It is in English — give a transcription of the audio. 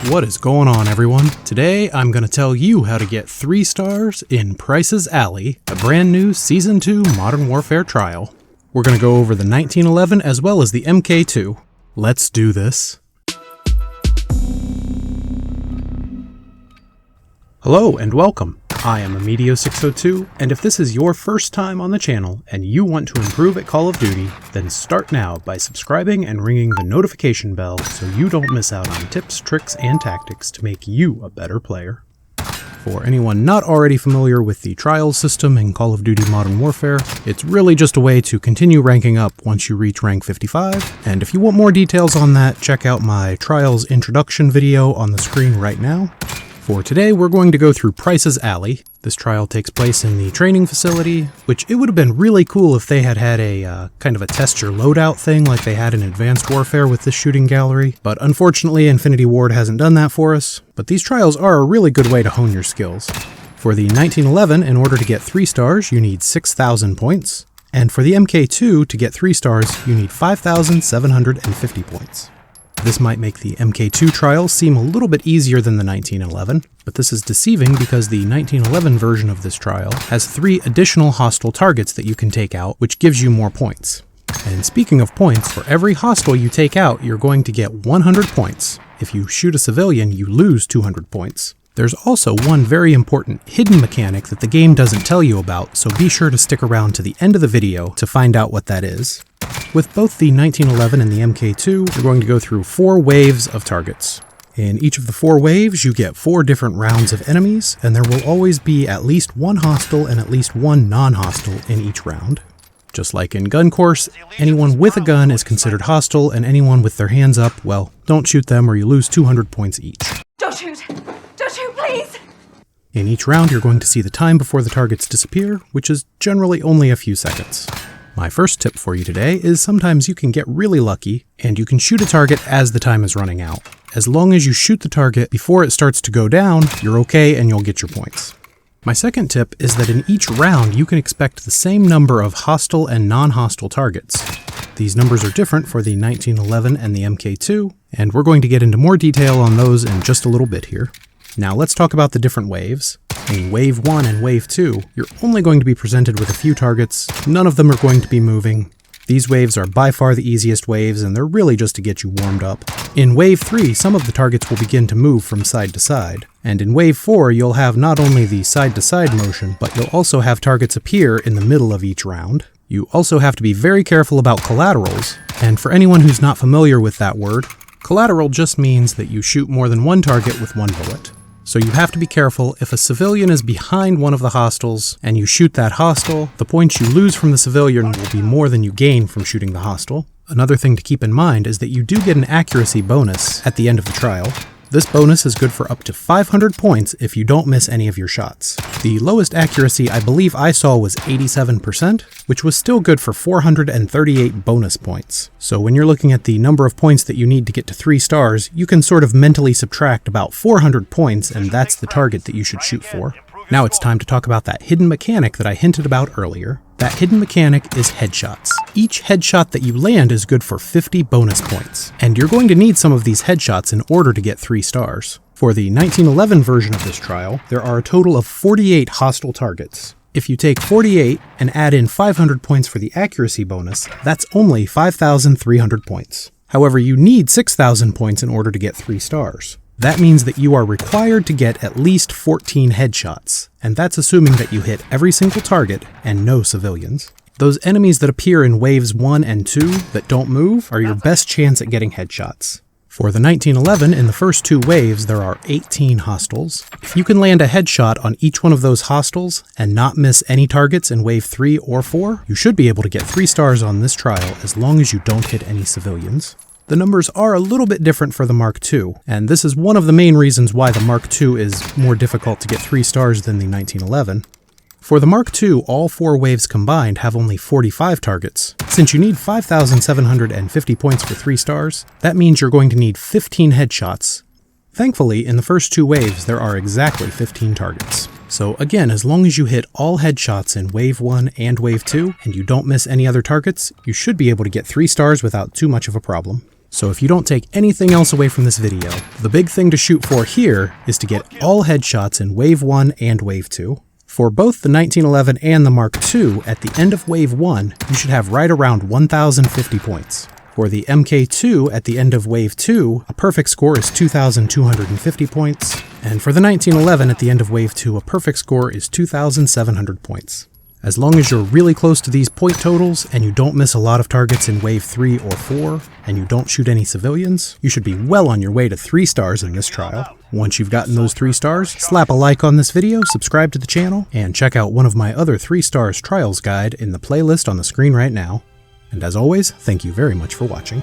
What is going on, everyone? Today I'm going to tell you how to get 3 stars in Price's Alley, a brand new Season 2 Modern Warfare trial. We're going to go over the 1911 as well as the MK2. Let's do this. Hello and welcome. I am Amedio602, and if this is your first time on the channel and you want to improve at Call of Duty, then start now by subscribing and ringing the notification bell so you don't miss out on tips, tricks, and tactics to make you a better player. For anyone not already familiar with the Trials system in Call of Duty Modern Warfare, it's really just a way to continue ranking up once you reach rank 55, and if you want more details on that, check out my Trials introduction video on the screen right now. For today, we're going to go through Price's Alley. This trial takes place in the training facility, which it would have been really cool if they had a kind of a test your loadout thing like they had in Advanced Warfare with this shooting gallery. But unfortunately, Infinity Ward hasn't done that for us. But these trials are a really good way to hone your skills. For the 1911, in order to get 3 stars, you need 6,000 points. And for the MK2, to get 3 stars, you need 5,750 points. This might make the MK2 trial seem a little bit easier than the 1911, but this is deceiving because the 1911 version of this trial has 3 additional hostile targets that you can take out, which gives you more points. And speaking of points, for every hostile you take out, you're going to get 100 points. If you shoot a civilian, you lose 200 points. There's also one very important hidden mechanic that the game doesn't tell you about, so be sure to stick around to the end of the video to find out what that is. With both the 1911 and the MK2, we're going to go through 4 waves of targets. In each of the 4 waves, you get 4 different rounds of enemies, and there will always be at least 1 hostile and at least 1 non-hostile in each round. Just like in Gun Course, anyone with a gun is considered hostile, and anyone with their hands up, well, don't shoot them or you lose 200 points each. Don't shoot! Don't shoot, please! In each round, you're going to see the time before the targets disappear, which is generally only a few seconds. My first tip for you today is sometimes you can get really lucky, and you can shoot a target as the time is running out. As long as you shoot the target before it starts to go down, you're okay and you'll get your points. My second tip is that in each round you can expect the same number of hostile and non-hostile targets. These numbers are different for the 1911 and the MK2, and we're going to get into more detail on those in just a little bit here. Now let's talk about the different waves. In Wave 1 and Wave 2, you're only going to be presented with a few targets. None of them are going to be moving. These waves are by far the easiest waves, and they're really just to get you warmed up. In Wave 3, some of the targets will begin to move from side to side. And in Wave 4, you'll have not only the side-to-side motion, but you'll also have targets appear in the middle of each round. You also have to be very careful about collaterals, and for anyone who's not familiar with that word, collateral just means that you shoot more than one target with one bullet. So you have to be careful. If a civilian is behind one of the hostiles and you shoot that hostile, the points you lose from the civilian will be more than you gain from shooting the hostile. Another thing to keep in mind is that you do get an accuracy bonus at the end of the trial. This bonus is good for up to 500 points if you don't miss any of your shots. The lowest accuracy I believe I saw was 87%, which was still good for 438 bonus points. So when you're looking at the number of points that you need to get to 3 stars, you can sort of mentally subtract about 400 points, and that's the target that you should shoot for. Now it's time to talk about that hidden mechanic that I hinted about earlier. That hidden mechanic is headshots. Each headshot that you land is good for 50 bonus points, and you're going to need some of these headshots in order to get 3 stars. For the 1911 version of this trial, there are a total of 48 hostile targets. If you take 48 and add in 500 points for the accuracy bonus, that's only 5,300 points. However, you need 6,000 points in order to get 3 stars. That means that you are required to get at least 14 headshots, and that's assuming that you hit every single target and no civilians. Those enemies that appear in Waves 1 and 2 that don't move are your best chance at getting headshots. For the 1911, in the first 2 waves, there are 18 hostiles. If you can land a headshot on each one of those hostiles and not miss any targets in Wave 3 or 4, you should be able to get 3 stars on this trial as long as you don't hit any civilians. The numbers are a little bit different for the Mark II, and this is one of the main reasons why the Mark II is more difficult to get 3 stars than the 1911. For the Mark II, all 4 waves combined have only 45 targets. Since you need 5,750 points for 3 stars, that means you're going to need 15 headshots. Thankfully, in the first 2 waves, there are exactly 15 targets. So again, as long as you hit all headshots in Wave 1 and Wave 2, and you don't miss any other targets, you should be able to get 3 stars without too much of a problem. So if you don't take anything else away from this video, the big thing to shoot for here is to get all headshots in Wave 1 and Wave 2. For both the 1911 and the Mark II, at the end of Wave 1, you should have right around 1,050 points. For the MK2, at the end of Wave 2, a perfect score is 2,250 points. And for the 1911, at the end of Wave 2, a perfect score is 2,700 points. As long as you're really close to these point totals, and you don't miss a lot of targets in Wave 3 or 4, and you don't shoot any civilians, you should be well on your way to 3 stars in this trial. Once you've gotten those 3 stars, slap a like on this video, subscribe to the channel, and check out one of my other 3 stars trials guide in the playlist on the screen right now. And as always, thank you very much for watching.